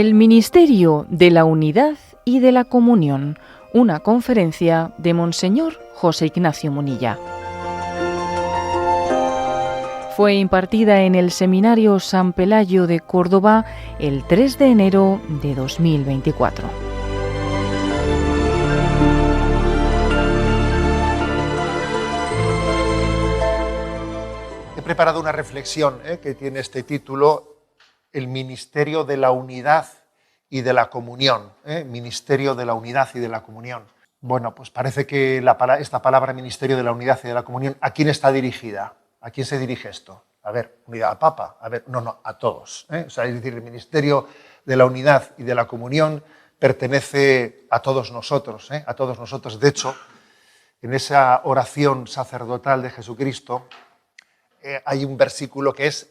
El Ministerio de la Unidad y de la Comunión, una conferencia de Monseñor José Ignacio Munilla. Fue impartida en el Seminario San Pelayo de Córdoba el 3 de enero de 2024. He preparado una reflexión que tiene este título: el Ministerio de la Unidad y de la Comunión. Ministerio de la Unidad y de la Comunión. Bueno, pues parece que esta palabra Ministerio de la Unidad y de la Comunión, ¿a quién está dirigida? ¿A quién se dirige esto? A ver, unidad al Papa, a ver, no, a todos. O sea, es decir, el Ministerio de la Unidad y de la Comunión pertenece a todos nosotros, a todos nosotros. De hecho, en esa oración sacerdotal de Jesucristo hay un versículo que es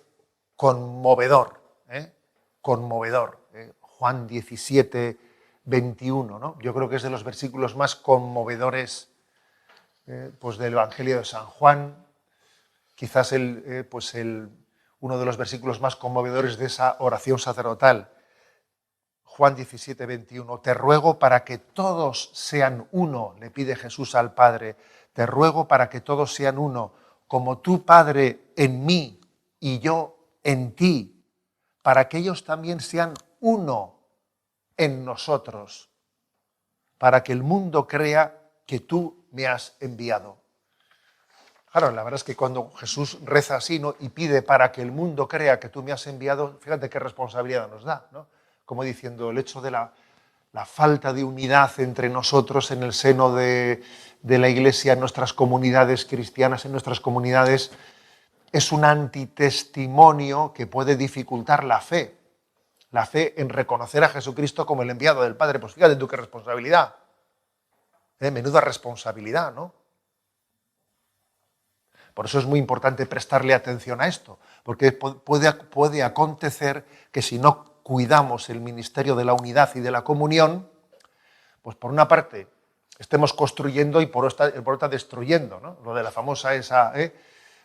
conmovedor, conmovedor. Juan 17, 21, ¿no? Yo creo que es de los versículos más conmovedores pues del Evangelio de San Juan. Quizás uno de los versículos más conmovedores de esa oración sacerdotal. Juan 17, 21. Te ruego para que todos sean uno, le pide Jesús al Padre. Te ruego para que todos sean uno, como tú, Padre, en mí y yo en ti, para que ellos también sean uno en nosotros, para que el mundo crea que tú me has enviado. Claro, la verdad es que cuando Jesús reza así, ¿no?, y pide para que el mundo crea que tú me has enviado, fíjate qué responsabilidad nos da, ¿no? Como diciendo, el hecho de la falta de unidad entre nosotros en el seno de la Iglesia, en nuestras comunidades cristianas, en nuestras comunidades, es un antitestimonio que puede dificultar la fe en reconocer a Jesucristo como el enviado del Padre. Pues fíjate tú qué responsabilidad, menuda responsabilidad, ¿no? Por eso es muy importante prestarle atención a esto, porque puede acontecer que si no cuidamos el ministerio de la unidad y de la comunión, pues por una parte estemos construyendo y por otra destruyendo, ¿no? Lo de la famosa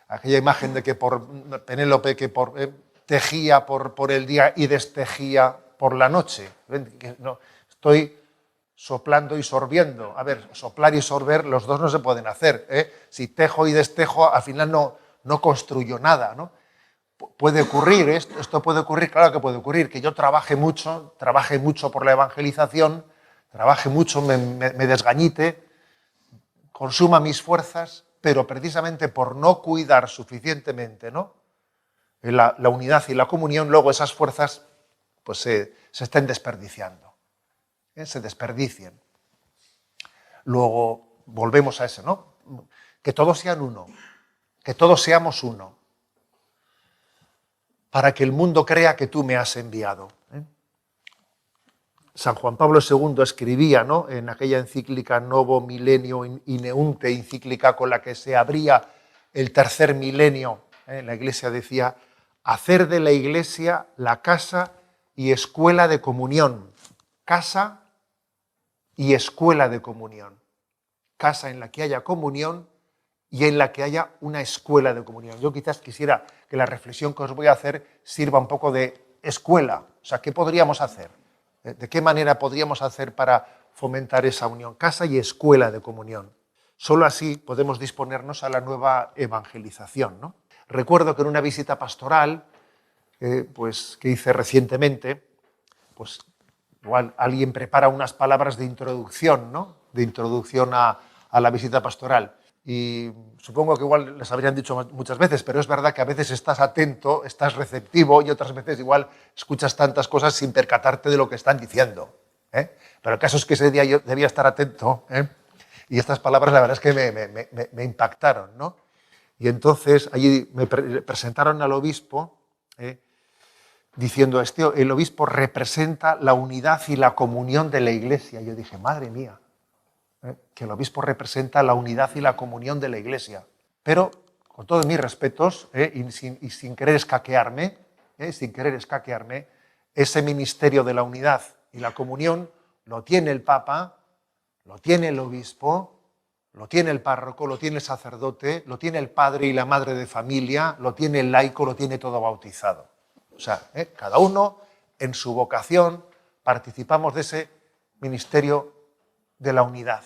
aquella imagen de que Penélope tejía por el día y destejía por la noche. No, estoy soplando y sorbiendo. A ver, soplar y sorber, los dos no se pueden hacer. Si tejo y destejo, al final no construyo nada, ¿no? Puede ocurrir, esto puede ocurrir, claro que puede ocurrir, que yo trabaje mucho por la evangelización, trabaje mucho, me desgañite, consuma mis fuerzas, pero precisamente por no cuidar suficientemente, ¿no?, la unidad y la comunión, luego esas fuerzas pues se estén desperdiciando, se desperdicien. Luego volvemos a eso, ¿no? Que todos sean uno, que todos seamos uno, para que el mundo crea que tú me has enviado. San Juan Pablo II escribía, ¿no?, en aquella encíclica Novo Milenio Ineunte, encíclica con la que se abría el tercer milenio. La Iglesia decía: hacer de la Iglesia la casa y escuela de comunión. Casa y escuela de comunión. Casa en la que haya comunión y en la que haya una escuela de comunión. Yo quizás quisiera que la reflexión que os voy a hacer sirva un poco de escuela. O sea, ¿qué podríamos hacer? ¿De qué manera podríamos hacer para fomentar esa unión? Casa y escuela de comunión. Solo así podemos disponernos a la nueva evangelización, ¿no? Recuerdo que en una visita pastoral que hice recientemente, pues igual alguien prepara unas palabras de introducción, ¿no?, de introducción a la visita pastoral. Y supongo que igual les habrían dicho muchas veces, pero es verdad que a veces estás atento, estás receptivo, y otras veces igual escuchas tantas cosas sin percatarte de lo que están diciendo. Pero el caso es que ese día yo debía estar atento, y estas palabras la verdad es que me impactaron, ¿no? Y entonces allí me presentaron al obispo diciendo: el obispo representa la unidad y la comunión de la Iglesia. Y yo dije: madre mía, que el obispo representa la unidad y la comunión de la Iglesia. Pero, con todos mis respetos, y sin querer escaquearme, ese ministerio de la unidad y la comunión lo tiene el Papa, lo tiene el obispo, lo tiene el párroco, lo tiene el sacerdote, lo tiene el padre y la madre de familia, lo tiene el laico, lo tiene todo bautizado. O sea, cada uno en su vocación, participamos de ese ministerio de la unidad.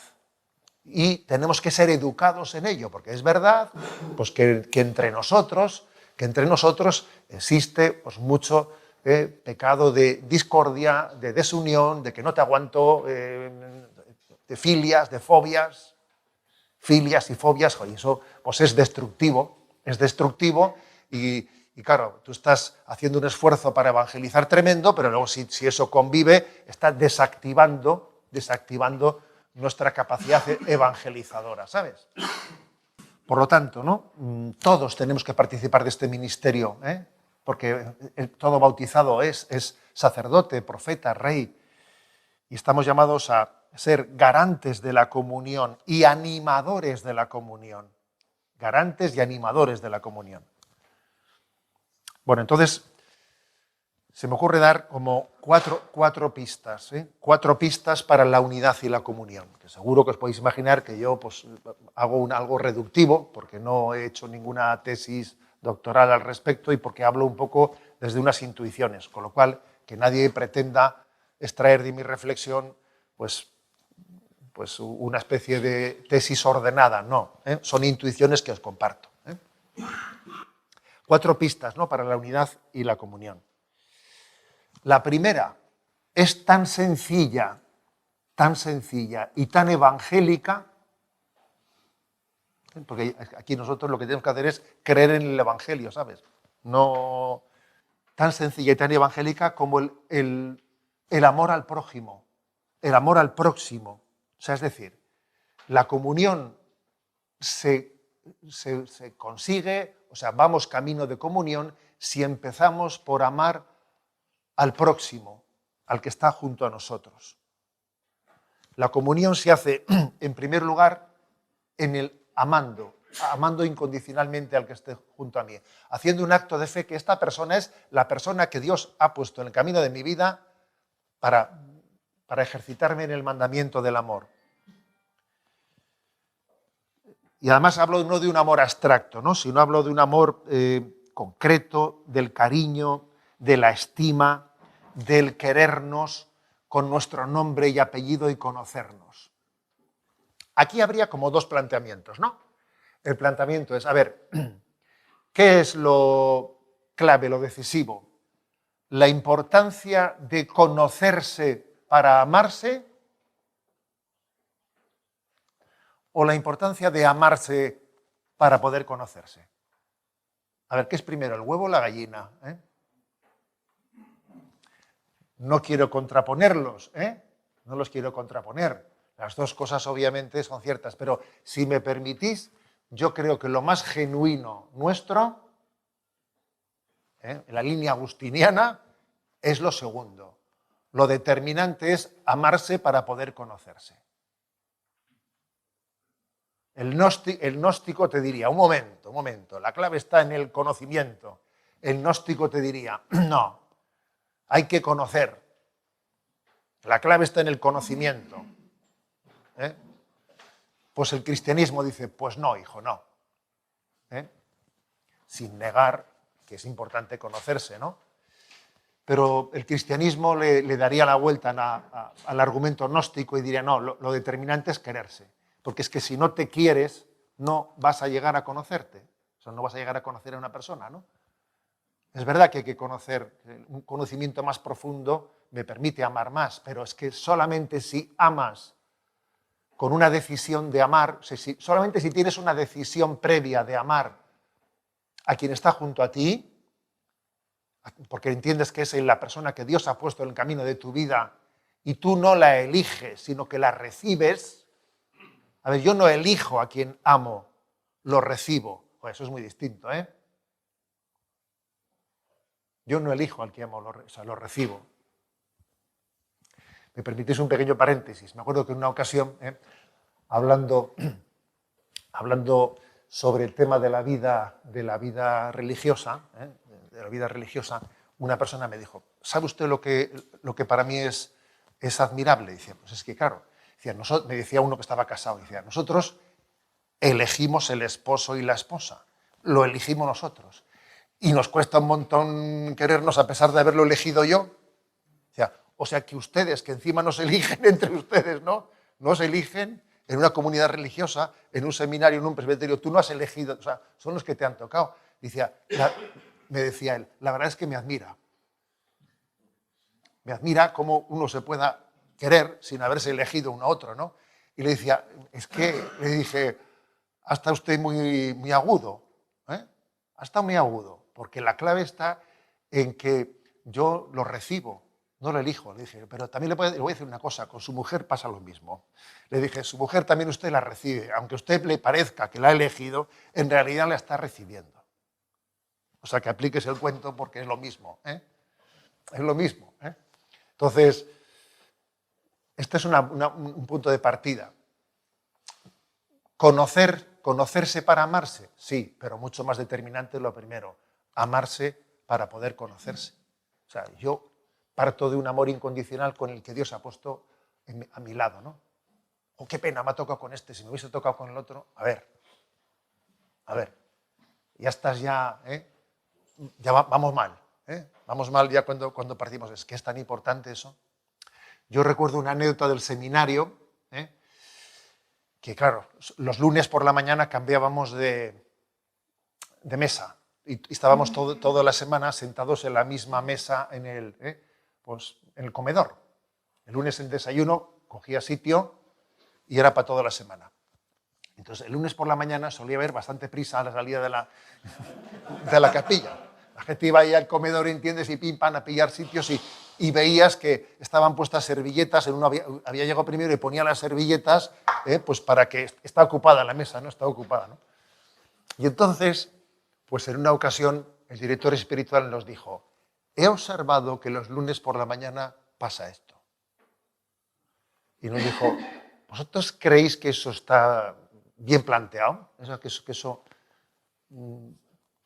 Y tenemos que ser educados en ello, porque es verdad pues, que entre nosotros existe pues, mucho pecado de discordia, de desunión, de que no te aguanto, de filias, de fobias, filias y fobias, y eso pues, es destructivo y claro, tú estás haciendo un esfuerzo para evangelizar tremendo, pero luego si eso convive, está desactivando nuestra capacidad evangelizadora, ¿sabes? Por lo tanto, ¿no? Todos tenemos que participar de este ministerio, porque todo bautizado es sacerdote, profeta, rey, y estamos llamados a ser garantes de la comunión y animadores de la comunión. Garantes y animadores de la comunión. Bueno, entonces, se me ocurre dar como cuatro pistas, 4 pistas para la unidad y la comunión. Que seguro que os podéis imaginar que yo pues, hago algo reductivo, porque no he hecho ninguna tesis doctoral al respecto y porque hablo un poco desde unas intuiciones, con lo cual que nadie pretenda extraer de mi reflexión pues una especie de tesis ordenada, no, son intuiciones que os comparto. 4 pistas, ¿no? Para la unidad y la comunión. La primera es tan sencilla y tan evangélica, porque aquí nosotros lo que tenemos que hacer es creer en el evangelio, ¿sabes? No tan sencilla y tan evangélica como el amor al prójimo, el amor al próximo. O sea, es decir, la comunión se consigue, o sea, vamos camino de comunión si empezamos por amar al próximo, al que está junto a nosotros. La comunión se hace, en primer lugar, en el amando incondicionalmente al que esté junto a mí, haciendo un acto de fe que esta persona es la persona que Dios ha puesto en el camino de mi vida para ejercitarme en el mandamiento del amor. Y además hablo no de un amor abstracto, ¿no? Sino hablo de un amor concreto, del cariño, de la estima, del querernos con nuestro nombre y apellido y conocernos. Aquí habría como 2 planteamientos, ¿no? El planteamiento es, a ver, ¿qué es lo clave, lo decisivo? ¿La importancia de conocerse para amarse o la importancia de amarse para poder conocerse? A ver, ¿qué es primero, el huevo o la gallina? No quiero contraponerlos, no los quiero contraponer. Las 2 cosas obviamente son ciertas, pero si me permitís, yo creo que lo más genuino nuestro, en la línea agustiniana, es lo segundo. Lo determinante es amarse para poder conocerse. El gnóstico te diría, un momento, la clave está en el conocimiento. El gnóstico te diría, no, hay que conocer. La clave está en el conocimiento. Pues el cristianismo dice, pues no, hijo, no. Sin negar que es importante conocerse, ¿no? Pero el cristianismo le daría la vuelta al argumento gnóstico y diría, no, lo determinante es quererse. Porque es que si no te quieres, no vas a llegar a conocerte. O sea, no vas a llegar a conocer a una persona, ¿no? Es verdad que hay que conocer, un conocimiento más profundo me permite amar más, pero es que solamente si amas con una decisión de amar, solamente si tienes una decisión previa de amar a quien está junto a ti, porque entiendes que es la persona que Dios ha puesto en el camino de tu vida y tú no la eliges, sino que la recibes. A ver, yo no elijo a quien amo, lo recibo. Pues eso es muy distinto, ¿eh? Yo no elijo al que amo, lo recibo. ¿Me permitís un pequeño paréntesis? Me acuerdo que en una ocasión, hablando sobre el tema de la vida religiosa, una persona me dijo, ¿sabe usted lo que para mí es admirable? Decía, pues es que claro, me decía uno que estaba casado, decía, nosotros elegimos el esposo y la esposa, lo elegimos nosotros. Y nos cuesta un montón querernos a pesar de haberlo elegido yo. O sea, O sea que ustedes, que encima no se eligen entre ustedes, ¿no? No se eligen en una comunidad religiosa, en un seminario, en un presbiterio, tú no has elegido, o sea, son los que te han tocado. Me decía él, la verdad es que me admira. Me admira cómo uno se pueda querer sin haberse elegido uno a otro, ¿no? Y le decía, le dije, ha estado usted muy agudo, ¿eh? Ha estado muy agudo, porque la clave está en que yo lo recibo, no lo elijo. Le dije, pero también le voy a decir una cosa, con su mujer pasa lo mismo. Le dije, su mujer también usted la recibe, aunque a usted le parezca que la ha elegido, en realidad la está recibiendo. O sea, que apliques el cuento porque es lo mismo, ¿eh? Es lo mismo, ¿eh? Entonces, este es un punto de partida. ¿Conocerse para amarse? Sí, pero mucho más determinante es lo primero, amarse para poder conocerse. O sea, yo parto de un amor incondicional con el que Dios ha puesto a mi lado, ¿no? Oh, qué pena, me ha tocado con este, si me hubiese tocado con el otro, a ver, ya estás ya vamos mal, ¿eh? Vamos mal ya cuando partimos. Es que es tan importante eso. Yo recuerdo una anécdota del seminario, que claro, los lunes por la mañana cambiábamos de mesa y estábamos toda la semana sentados en la misma mesa en el comedor. El lunes el desayuno cogía sitio y era para toda la semana. Entonces el lunes por la mañana solía haber bastante prisa a la salida de la capilla. La gente iba ahí al comedor, ¿entiendes? Y pim, pam, a pillar sitios y veías que estaban puestas servilletas. En uno había llegado primero y ponía las servilletas pues para que está ocupada la mesa, ¿no? Está ocupada, ¿no? Y entonces, pues en una ocasión, el director espiritual nos dijo, he observado que los lunes por la mañana pasa esto. Y nos dijo, ¿vosotros creéis que eso está bien planteado?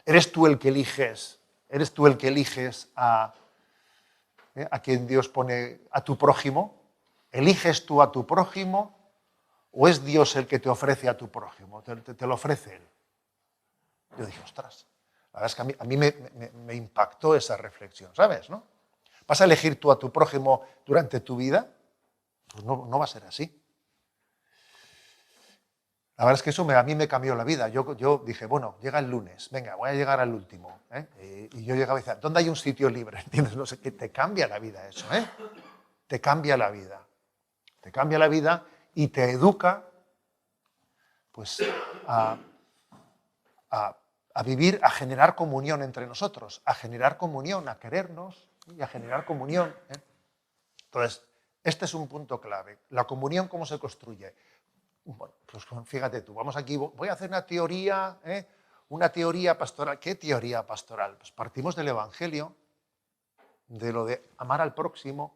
¿Eres tú el que eliges? ¿Eres tú el que eliges a quien Dios pone, a tu prójimo? ¿Eliges tú a tu prójimo o es Dios el que te ofrece a tu prójimo? Te lo ofrece Él. Yo dije, ostras, la verdad es que a mí me impactó esa reflexión, ¿sabes? ¿No? ¿Vas a elegir tú a tu prójimo durante tu vida? Pues no va a ser así. La verdad es que eso a mí me cambió la vida. Yo dije, bueno, llega el lunes, venga, voy a llegar al último. Y yo llegaba y decía, ¿dónde hay un sitio libre? ¿Entiendes? No sé, que te cambia la vida eso, ¿eh? Te cambia la vida. Te cambia la vida y te educa pues, a vivir, a generar comunión entre nosotros, a generar comunión, a querernos y a generar comunión. Entonces, este es un punto clave. La comunión, ¿cómo se construye? Bueno, pues fíjate tú, vamos aquí, voy a hacer una teoría pastoral. ¿Qué teoría pastoral? Pues partimos del Evangelio, de lo de amar al próximo.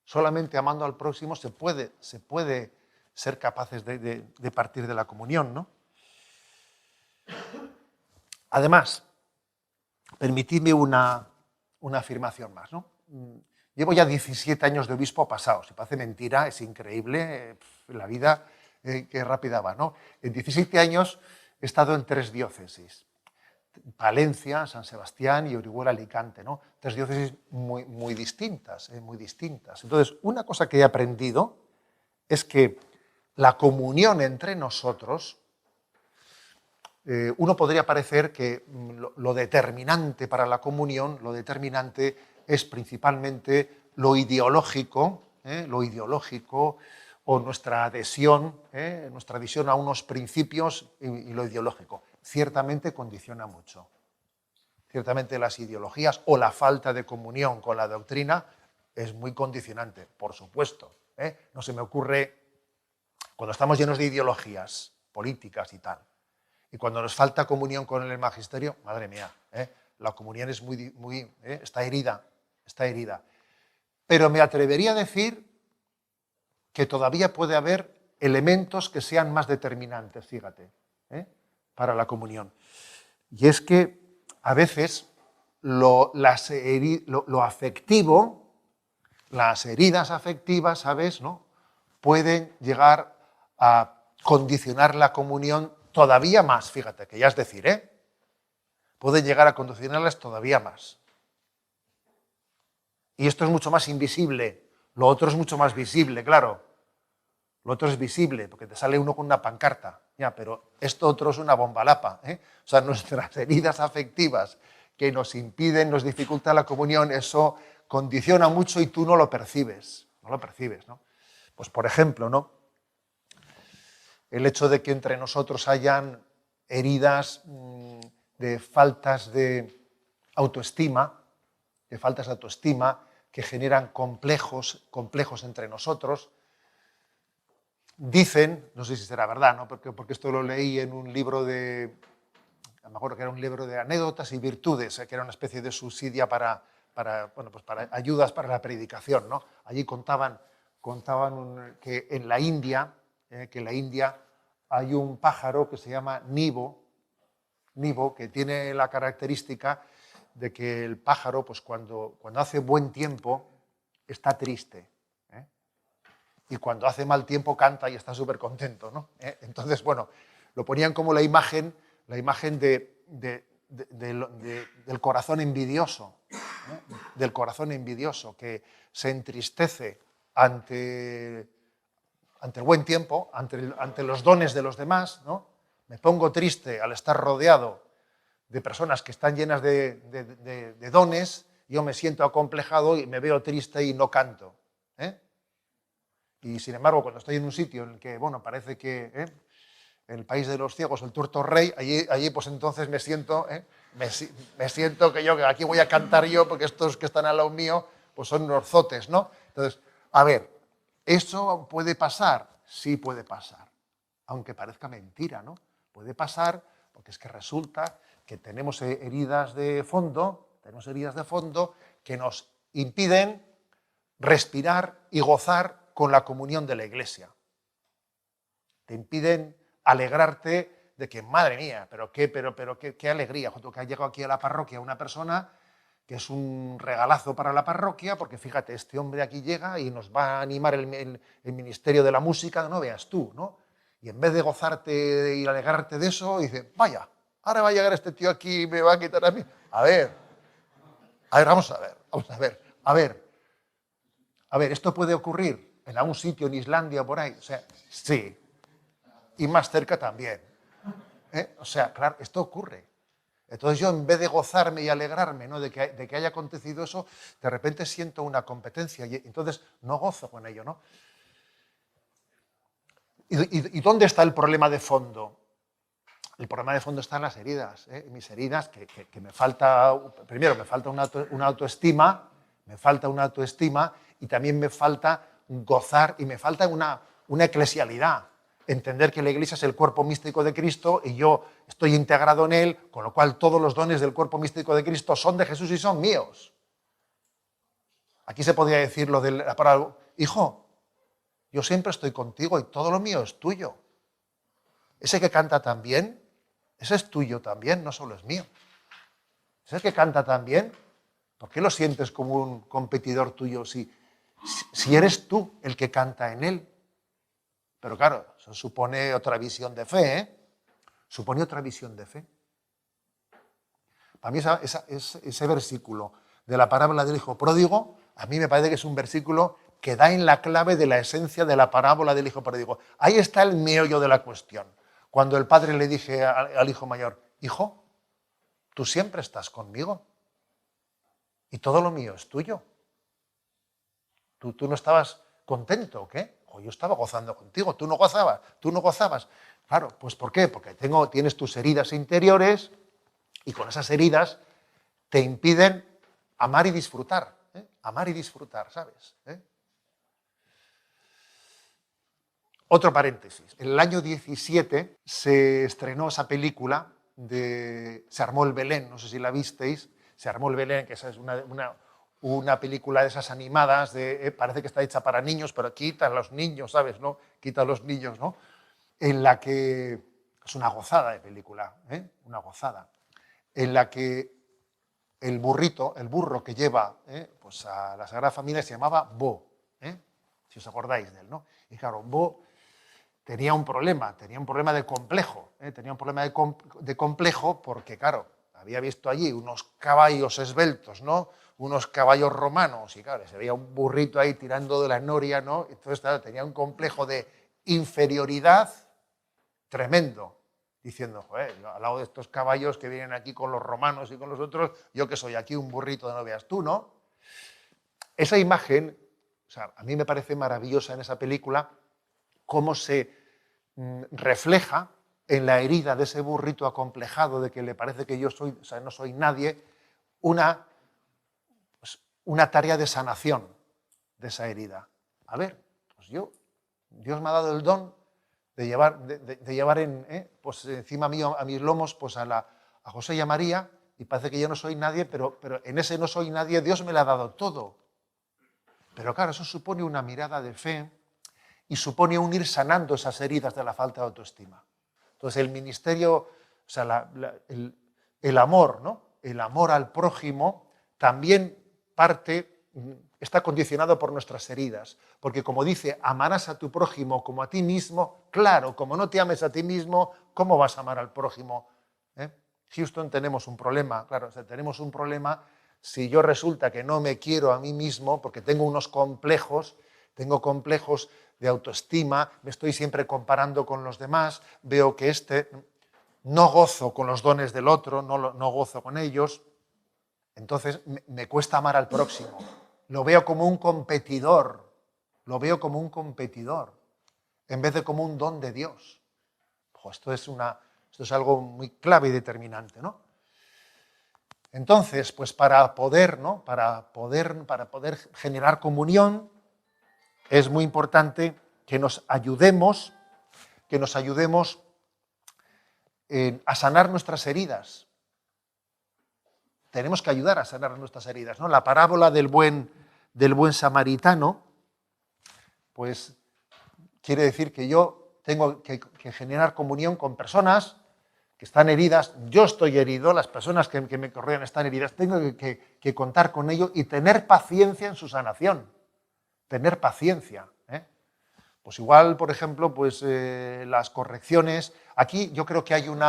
Solamente amando al próximo se puede ser capaces de partir de la comunión, ¿no? Además, permitidme una afirmación más, ¿no? Llevo ya 17 años de obispo pasado, si parece mentira, es increíble, la vida qué rápida va, ¿no? En 17 años he estado en 3 diócesis, Palencia, San Sebastián y Orihuela, Alicante, ¿no? 3 diócesis muy distintas, muy distintas. Entonces, una cosa que he aprendido es que la comunión entre nosotros, uno podría parecer que lo determinante para la comunión, lo determinante es principalmente lo ideológico o nuestra adhesión a unos principios y lo ideológico. Ciertamente condiciona mucho. Ciertamente las ideologías o la falta de comunión con la doctrina es muy condicionante, por supuesto. No se me ocurre, cuando estamos llenos de ideologías políticas y tal, y cuando nos falta comunión con el magisterio, madre mía, la comunión es está herida. Pero me atrevería a decir que todavía puede haber elementos que sean más determinantes, fíjate, para la comunión. Y es que a veces lo afectivo, las heridas afectivas, ¿sabes?, ¿no?, pueden llegar a condicionar la comunión todavía más, fíjate, que ya es decir, pueden llegar a condicionarlas todavía más. Y esto es mucho más invisible. Lo otro es mucho más visible, claro. Lo otro es visible, porque te sale uno con una pancarta. Ya, pero esto otro es una bomba lapa. O sea, nuestras heridas afectivas que nos impiden, nos dificultan la comunión, eso condiciona mucho y tú no lo percibes. No lo percibes, ¿no? Pues, por ejemplo, ¿no? El hecho de que entre nosotros hayan heridas de faltas de autoestima, que generan complejos entre nosotros. Dicen, no sé si será verdad, ¿no? porque esto lo leí en un libro me acuerdo que era un libro de anécdotas y virtudes, que era una especie de subsidia para ayudas para la predicación, ¿no? Allí contaban que en la India, hay un pájaro que se llama nibo, que tiene la característica de que el pájaro, pues cuando hace buen tiempo, está triste. Y cuando hace mal tiempo canta y está súper contento, ¿no? Entonces, bueno, lo ponían como la imagen del corazón envidioso, del corazón envidioso, que se entristece ante el buen tiempo, ante los dones de los demás, ¿no? Me pongo triste al estar rodeado de personas que están llenas de dones, yo me siento acomplejado y me veo triste y no canto. Y sin embargo, cuando estoy en un sitio en el que, bueno, parece que en el país de los ciegos, el tuerto rey, allí pues entonces me siento que yo, que aquí voy a cantar yo, porque estos que están al lado mío, pues son unos zotes, ¿no? Entonces, a ver, ¿eso puede pasar? Sí puede pasar, aunque parezca mentira, ¿no? Puede pasar porque es que resulta que tenemos heridas de fondo que nos impiden respirar y gozar con la comunión de la Iglesia. Te impiden alegrarte de que, madre mía, pero qué alegría, que ha llegado aquí a la parroquia una persona que es un regalazo para la parroquia, porque fíjate, este hombre aquí llega y nos va a animar el ministerio de la música, no veas tú, ¿no? Y en vez de gozarte y alegrarte de eso, dice, vaya, ahora va a llegar este tío aquí y me va a quitar a mí. A ver, vamos a ver, ¿esto puede ocurrir en algún sitio en Islandia por ahí? O sea, sí. Y más cerca también. O sea, claro, esto ocurre. Entonces yo, en vez de gozarme y alegrarme, ¿no? de que haya acontecido eso, de repente siento una competencia y entonces no gozo con ello, ¿no? ¿Y dónde está el problema de fondo? El problema de fondo está en las heridas. Mis heridas, que me falta, primero me falta una autoestima, y también me falta gozar y me falta una eclesialidad. Entender que la Iglesia es el cuerpo místico de Cristo y yo estoy integrado en él, con lo cual todos los dones del cuerpo místico de Cristo son de Jesús y son míos. Aquí se podría decir lo de la palabra, hijo, yo siempre estoy contigo y todo lo mío es tuyo. Ese que canta tan bien, ese es tuyo también, no solo es mío. Ese que canta tan bien, ¿por qué lo sientes como un competidor tuyo si eres tú el que canta en él? Pero claro, eso supone otra visión de fe, Supone otra visión de fe. Para mí ese versículo de la parábola del hijo pródigo, a mí me parece que es un versículo que da en la clave de la esencia de la parábola del hijo pródigo. Ahí está el meollo de la cuestión. Cuando el padre le dije al hijo mayor, hijo, tú siempre estás conmigo y todo lo mío es tuyo. ¿Tú no estabas contento o qué? O yo estaba gozando contigo, tú no gozabas. Claro, pues ¿por qué? Porque tienes tus heridas interiores y con esas heridas te impiden amar y disfrutar. Amar y disfrutar, ¿sabes? Otro paréntesis. En el año 17 se estrenó esa película de Se armó el Belén, no sé si la visteis, Se armó el Belén, que esa es una película de esas animadas, parece que está hecha para niños, pero quita a los niños, ¿sabes? ¿No? Quita a los niños, ¿no? En la que es una gozada de película, una gozada, en la que el burro que lleva pues a la Sagrada Familia se llamaba Bo, si os acordáis de él, ¿no? Y claro, Bo tenía un problema de complejo, de complejo porque, claro, había visto allí unos caballos esbeltos, ¿no? Unos caballos romanos, y claro, se veía un burrito ahí tirando de la noria, ¿no? Entonces, claro, tenía un complejo de inferioridad tremendo, diciendo, joder, yo, al lado de estos caballos que vienen aquí con los romanos y con los otros, yo que soy aquí un burrito de no veas tú, ¿no? Esa imagen, o sea, a mí me parece maravillosa en esa película, cómo se refleja en la herida de ese burrito acomplejado de que le parece que yo soy, o sea, no soy nadie, una tarea de sanación de esa herida. A ver, pues Dios me ha dado el don de llevar pues encima mío, a mis lomos, pues a José y a María, y parece que yo no soy nadie, pero en ese no soy nadie Dios me le ha dado todo. Pero claro, eso supone una mirada de fe y supone un ir sanando esas heridas de la falta de autoestima. Entonces el ministerio, o sea, el amor, ¿no? El amor al prójimo también está condicionado por nuestras heridas, porque como dice, amarás a tu prójimo como a ti mismo. Claro, como no te ames a ti mismo, ¿cómo vas a amar al prójimo? Houston, tenemos un problema, claro, o sea, tenemos un problema si yo resulta que no me quiero a mí mismo, porque tengo unos complejos, tengo complejos de autoestima, me estoy siempre comparando con los demás, veo que no gozo con los dones del otro, no gozo con ellos, entonces me cuesta amar al próximo. Lo veo como un competidor, en vez de como un don de Dios. Esto es algo muy clave y determinante, ¿no? Entonces, pues para poder generar comunión, es muy importante que nos ayudemos a sanar nuestras heridas. Tenemos que ayudar a sanar nuestras heridas, ¿no? La parábola del buen samaritano, pues quiere decir que yo tengo que generar comunión con personas que están heridas. Yo estoy herido, las personas que me rodean están heridas, tengo que contar con ello y tener paciencia en su sanación. Tener paciencia. Pues igual, por ejemplo, pues las correcciones. Aquí yo creo que hay un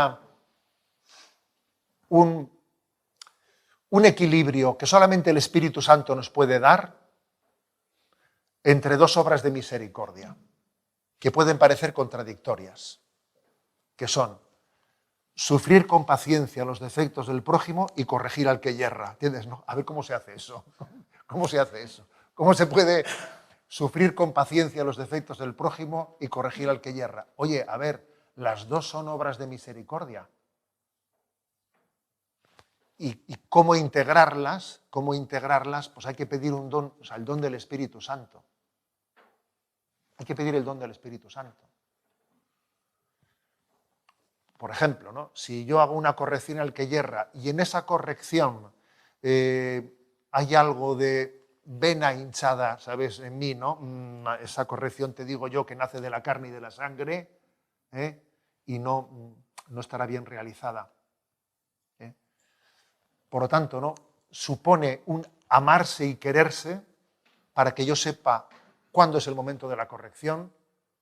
equilibrio que solamente el Espíritu Santo nos puede dar entre dos obras de misericordia que pueden parecer contradictorias, que son sufrir con paciencia los defectos del prójimo y corregir al que yerra. ¿Entiendes? ¿No? A ver cómo se hace eso. ¿Cómo se hace eso? ¿Cómo se puede sufrir con paciencia los defectos del prójimo y corregir al que yerra? Oye, a ver, las dos son obras de misericordia. ¿Y cómo integrarlas? Pues hay que pedir un don, o sea, el don del Espíritu Santo. Hay que pedir el don del Espíritu Santo. Por ejemplo, ¿no? Si yo hago una corrección al que yerra y en esa corrección hay algo de vena hinchada, ¿sabes? En mí, ¿no? Esa corrección, te digo yo, que nace de la carne y de la sangre, y no estará bien realizada. Por lo tanto, ¿no? Supone un amarse y quererse para que yo sepa cuándo es el momento de la corrección,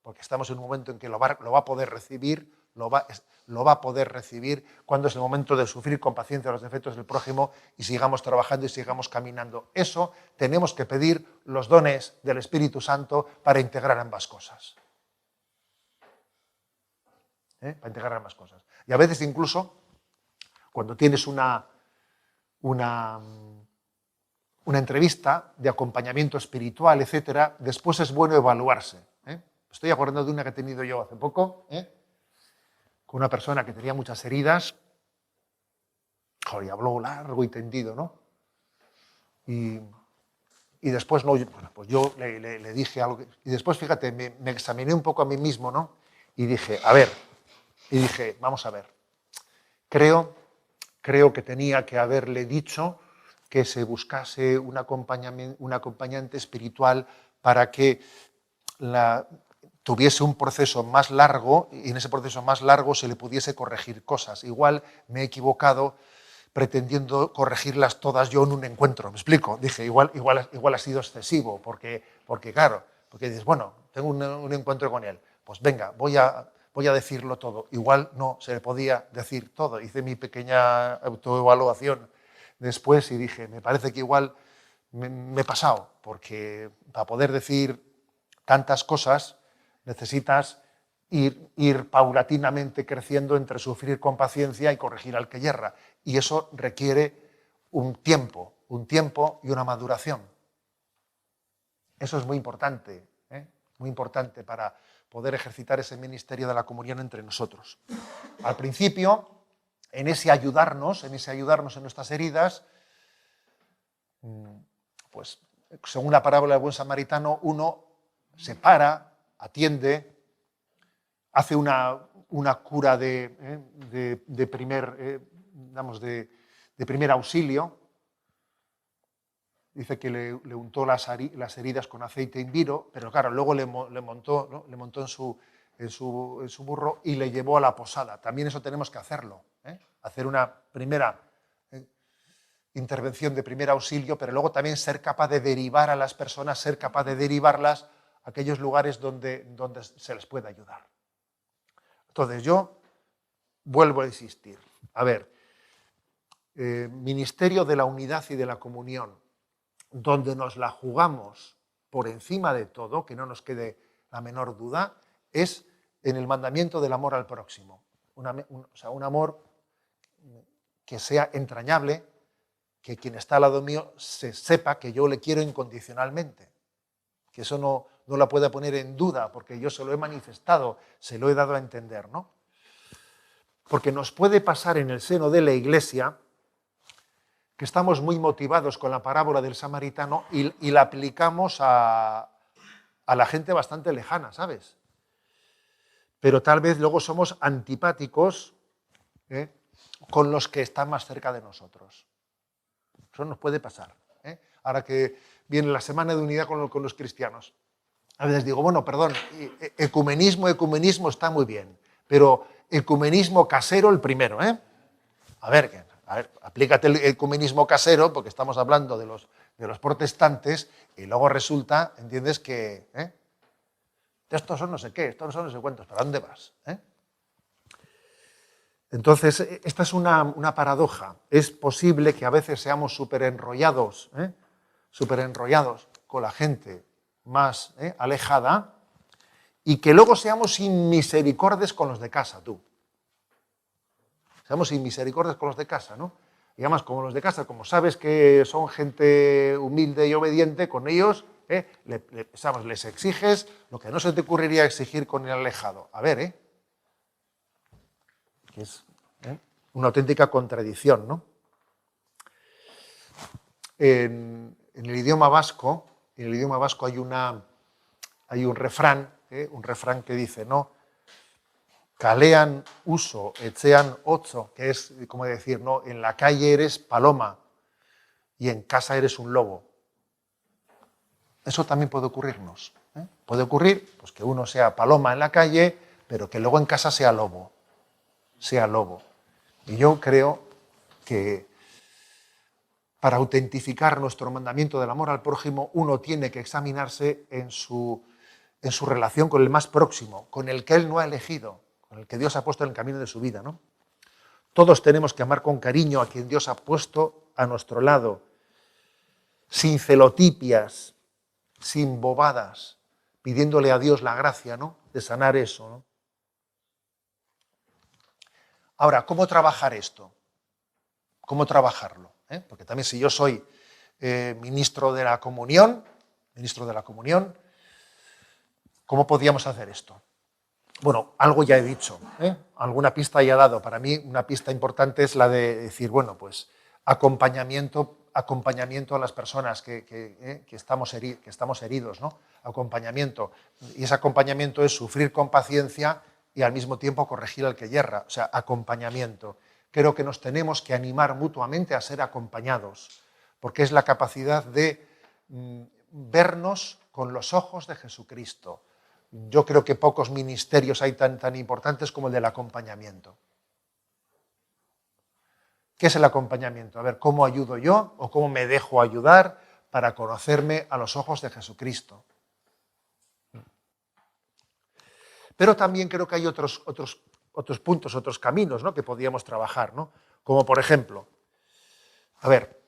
porque estamos en un momento en que lo va a poder recibir, lo va a poder recibir, cuándo es el momento de sufrir con paciencia los defectos del prójimo y sigamos trabajando y sigamos caminando. Eso tenemos que pedir los dones del Espíritu Santo para integrar ambas cosas. Para integrar ambas cosas. Y a veces incluso, cuando tienes una entrevista de acompañamiento espiritual, etcétera, después es bueno evaluarse. Estoy acordando de una que he tenido yo hace poco, con una persona que tenía muchas heridas, y habló largo y tendido, ¿no? Y después, no, bueno, pues yo le dije algo, y después, fíjate, me examiné un poco a mí mismo, ¿no? Y dije, vamos a ver, creo que tenía que haberle dicho que se buscase un acompañante espiritual para que tuviese un proceso más largo y en ese proceso más largo se le pudiese corregir cosas. Igual me he equivocado pretendiendo corregirlas todas yo en un encuentro. ¿Me explico? Dije, igual ha sido excesivo, porque dices, bueno, tengo un encuentro con él. Pues venga, voy a voy a decirlo todo. Igual no se le podía decir todo. Hice mi pequeña autoevaluación después y dije, me parece que igual me he pasado, porque para poder decir tantas cosas necesitas ir paulatinamente creciendo entre sufrir con paciencia y corregir al que yerra. Y eso requiere un tiempo y una maduración. Eso es muy importante, muy importante para poder ejercitar ese ministerio de la comunión entre nosotros. Al principio, en ese ayudarnos en nuestras heridas, pues según la parábola del buen samaritano, uno se para, atiende, hace una cura de primer auxilio. Dice que le untó las heridas con aceite y vino, pero claro, luego le montó en su burro y le llevó a la posada. También eso tenemos que hacerlo, hacer una primera intervención de primer auxilio, pero luego también ser capaz de derivar a las personas, ser capaz de derivarlas a aquellos lugares donde se les pueda ayudar. Entonces yo vuelvo a insistir. A ver, ministerio de la unidad y de la comunión, donde nos la jugamos por encima de todo, que no nos quede la menor duda, es en el mandamiento del amor al próximo. Un amor que sea entrañable, que quien está al lado mío se sepa que yo le quiero incondicionalmente, que eso no la pueda poner en duda, porque yo se lo he manifestado, se lo he dado a entender, ¿no? Porque nos puede pasar en el seno de la Iglesia que estamos muy motivados con la parábola del samaritano y la aplicamos a la gente bastante lejana, ¿sabes? Pero tal vez luego somos antipáticos con los que están más cerca de nosotros. Eso nos puede pasar. Ahora que viene la Semana de Unidad con los cristianos, a veces digo, bueno, perdón, ecumenismo está muy bien, pero ecumenismo casero el primero, A ver, aplícate el ecumenismo casero, porque estamos hablando de los protestantes, y luego resulta, ¿entiendes?, que estos son no sé qué, estos son no sé cuántos, ¿para dónde vas? Entonces, esta es una paradoja. Es posible que a veces seamos súper enrollados con la gente más alejada, y que luego seamos inmisericordes con los de casa, tú. Seamos inmisericordes con los de casa, ¿no? Y además, como los de casa, como sabes que son gente humilde y obediente, con ellos les exiges lo que no se te ocurriría exigir con el alejado. A ver, que es una auténtica contradicción, ¿no? En el idioma vasco hay un refrán que dice, ¿no? Kalean uso, etxean otzo, que es como decir, ¿no? En la calle eres paloma y en casa eres un lobo. Eso también puede ocurrirnos. Puede ocurrir pues, que uno sea paloma en la calle, pero que luego en casa sea lobo. Y yo creo que para autentificar nuestro mandamiento del amor al prójimo, uno tiene que examinarse en su relación con el más próximo, con el que él no ha elegido, con el que Dios ha puesto en el camino de su vida, ¿no? Todos tenemos que amar con cariño a quien Dios ha puesto a nuestro lado, sin celotipias, sin bobadas, pidiéndole a Dios la gracia, ¿no?, de sanar eso, ¿no? Ahora, ¿cómo trabajar esto? ¿Cómo trabajarlo? Porque también si yo soy ministro de la comunión, ¿cómo podríamos hacer esto? Bueno, algo ya he dicho, alguna pista ya he dado. Para mí una pista importante es la de decir, bueno, pues acompañamiento a las personas que estamos heridos, ¿no? Acompañamiento. Y ese acompañamiento es sufrir con paciencia y al mismo tiempo corregir al que yerra. O sea, acompañamiento. Creo que nos tenemos que animar mutuamente a ser acompañados, porque es la capacidad de vernos con los ojos de Jesucristo. Yo creo que pocos ministerios hay tan importantes como el del acompañamiento. ¿Qué es el acompañamiento? A ver, ¿cómo ayudo yo o cómo me dejo ayudar para conocerme a los ojos de Jesucristo? Pero también creo que hay otros puntos, otros caminos, ¿no?, que podríamos trabajar, ¿no? Como por ejemplo, a ver,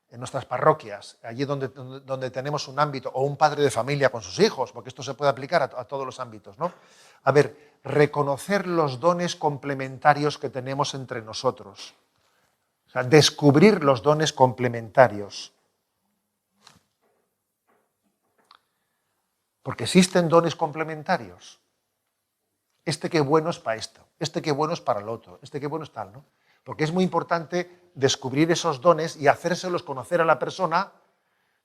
en nuestras parroquias, allí donde tenemos un ámbito, o un padre de familia con sus hijos, porque esto se puede aplicar a todos los ámbitos, ¿no? A ver, reconocer los dones complementarios que tenemos entre nosotros. O sea, descubrir los dones complementarios. Porque existen dones complementarios. Este qué bueno es para esto, este qué bueno es para el otro, este qué bueno es tal, ¿no? Porque es muy importante descubrir esos dones y hacérselos conocer a la persona,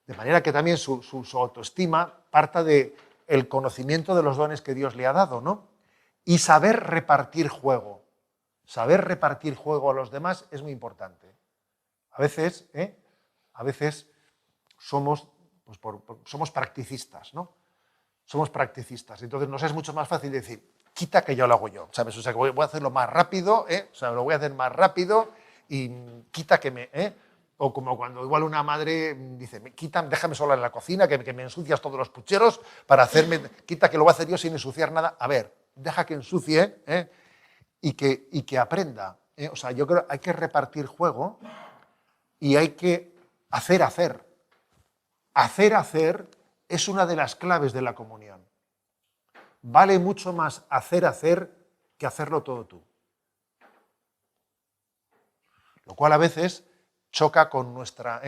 de manera que también su autoestima parta del conocimiento de los dones que Dios le ha dado, ¿no? Y saber repartir juego. Saber repartir juego a los demás es muy importante. A veces somos practicistas, ¿no? Somos practicistas. Entonces nos es mucho más fácil decir, quita que yo lo hago yo, ¿sabes? O sea, que voy a hacerlo más rápido, O sea, lo voy a hacer más rápido y quita que me... O como cuando igual una madre dice, déjame sola en la cocina, que me ensucias todos los pucheros para hacerme... Quita que lo voy a hacer yo sin ensuciar nada. A ver, deja que ensucie y que aprenda. O sea, yo creo que hay que repartir juego y hay que hacer. Hacer es una de las claves de la comunión. Vale mucho más hacer que hacerlo todo tú. Lo cual a veces choca con nuestra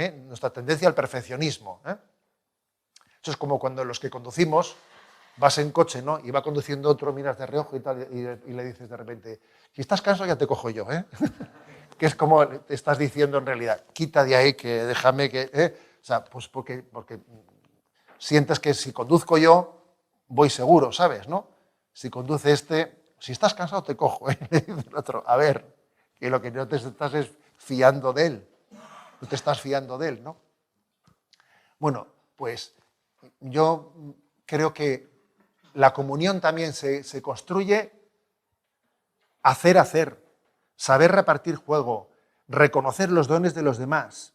tendencia al perfeccionismo. Eso es como cuando los que conducimos, vas en coche, ¿no?, y va conduciendo otro, miras de reojo y tal, y le dices de repente, si estás cansado ya te cojo yo, que es como te estás diciendo en realidad, quita de ahí, que déjame que... O sea, pues porque sientes que si conduzco yo, voy seguro, ¿sabes?, ¿no? Si conduce si estás cansado te cojo, le dice el otro, a ver, que lo que no te estás es fiando de él, no te estás fiando de él, ¿no? Bueno, pues yo creo que la comunión también se construye hacer, saber repartir juego, reconocer los dones de los demás,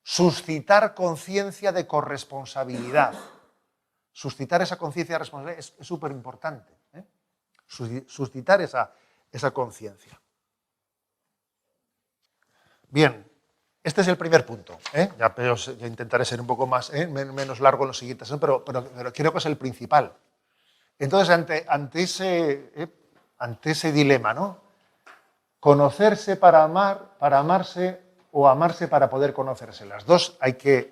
suscitar conciencia de corresponsabilidad. Suscitar esa conciencia de responsabilidad es súper importante. Suscitar esa conciencia. Bien, este es el primer punto. Ya intentaré ser un poco menos largo en los siguientes, pero creo que es el principal. Entonces, ante ese dilema, ¿no? Conocerse para amar, para amarse, o amarse para poder conocerse. Las dos hay que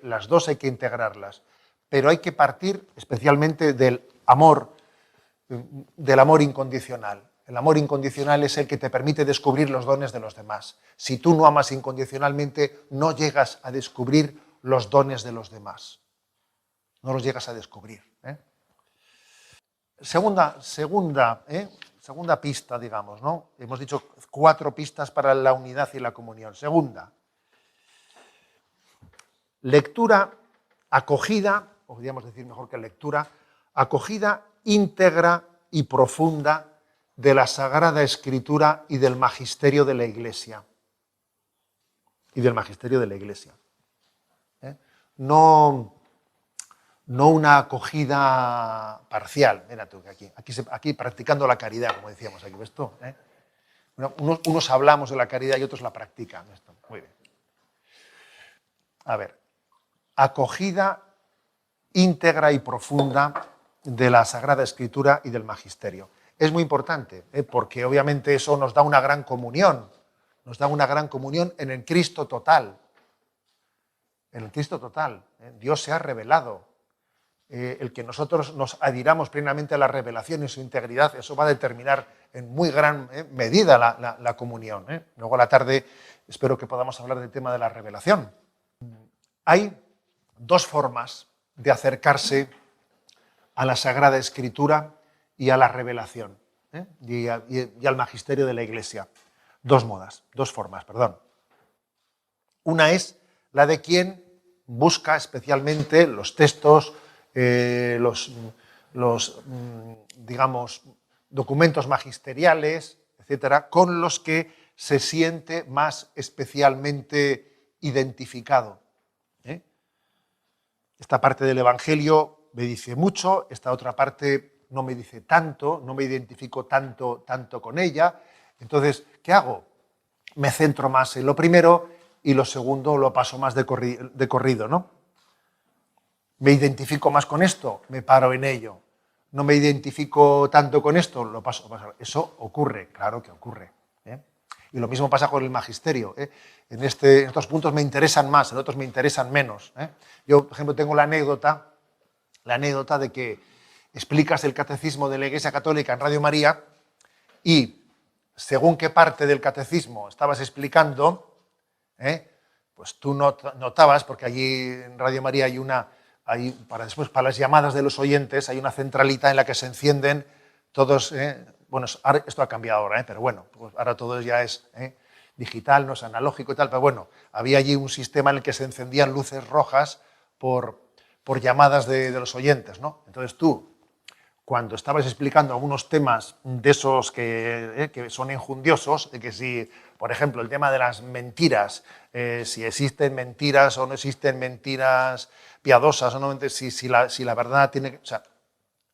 integrarlas. Pero hay que partir especialmente del amor incondicional. El amor incondicional es el que te permite descubrir los dones de los demás. Si tú no amas incondicionalmente, no llegas a descubrir los dones de los demás. No los llegas a descubrir. Segunda pista, digamos, ¿no? Hemos dicho 4 pistas para la unidad y la comunión. Segunda, lectura acogida, o podríamos decir mejor que lectura, acogida íntegra y profunda de la Sagrada Escritura y del magisterio de la Iglesia. No una acogida parcial. Mira tú, aquí practicando la caridad, como decíamos aquí. ¿Ves tú? Unos hablamos de la caridad y otros la practican. Esto. Muy bien. A ver, acogida íntegra y profunda de la Sagrada Escritura y del magisterio. Es muy importante, porque obviamente eso nos da una gran comunión. Nos da una gran comunión en el Cristo total. En el Cristo total. Dios se ha revelado. El que nosotros nos adhiramos plenamente a la revelación y su integridad, eso va a determinar en muy gran medida la comunión. Luego a la tarde espero que podamos hablar del tema de la revelación. Hay 2 formas de acercarse a la Sagrada Escritura y a la revelación, y al magisterio de la Iglesia. 2 formas. Una es la de quien busca especialmente los textos, digamos, documentos magisteriales, etcétera, con los que se siente más especialmente identificado. Esta parte del Evangelio me dice mucho, esta otra parte no me dice tanto, no me identifico tanto con ella. Entonces, ¿qué hago? Me centro más en lo primero y lo segundo lo paso más de corrido, ¿no? Me identifico más con esto, me paro en ello. No me identifico tanto con esto, lo paso. Eso ocurre, claro que ocurre. Y lo mismo pasa con el magisterio. En estos puntos me interesan más, en otros me interesan menos. Yo, por ejemplo, tengo la anécdota de que explicas el catecismo de la Iglesia Católica en Radio María y según qué parte del catecismo estabas explicando, pues tú notabas, porque allí en Radio María para las llamadas de los oyentes, hay una centralita en la que se encienden todos. Bueno, esto ha cambiado ahora, pero bueno, pues ahora todo ya es digital, no es analógico y tal, pero bueno, había allí un sistema en el que se encendían luces rojas por llamadas de los oyentes, ¿no? Entonces tú, cuando estabas explicando algunos temas de esos que son enjundiosos, de que si, por ejemplo, el tema de las mentiras, si existen mentiras o no existen mentiras piadosas, o no, si la verdad tiene, o sea,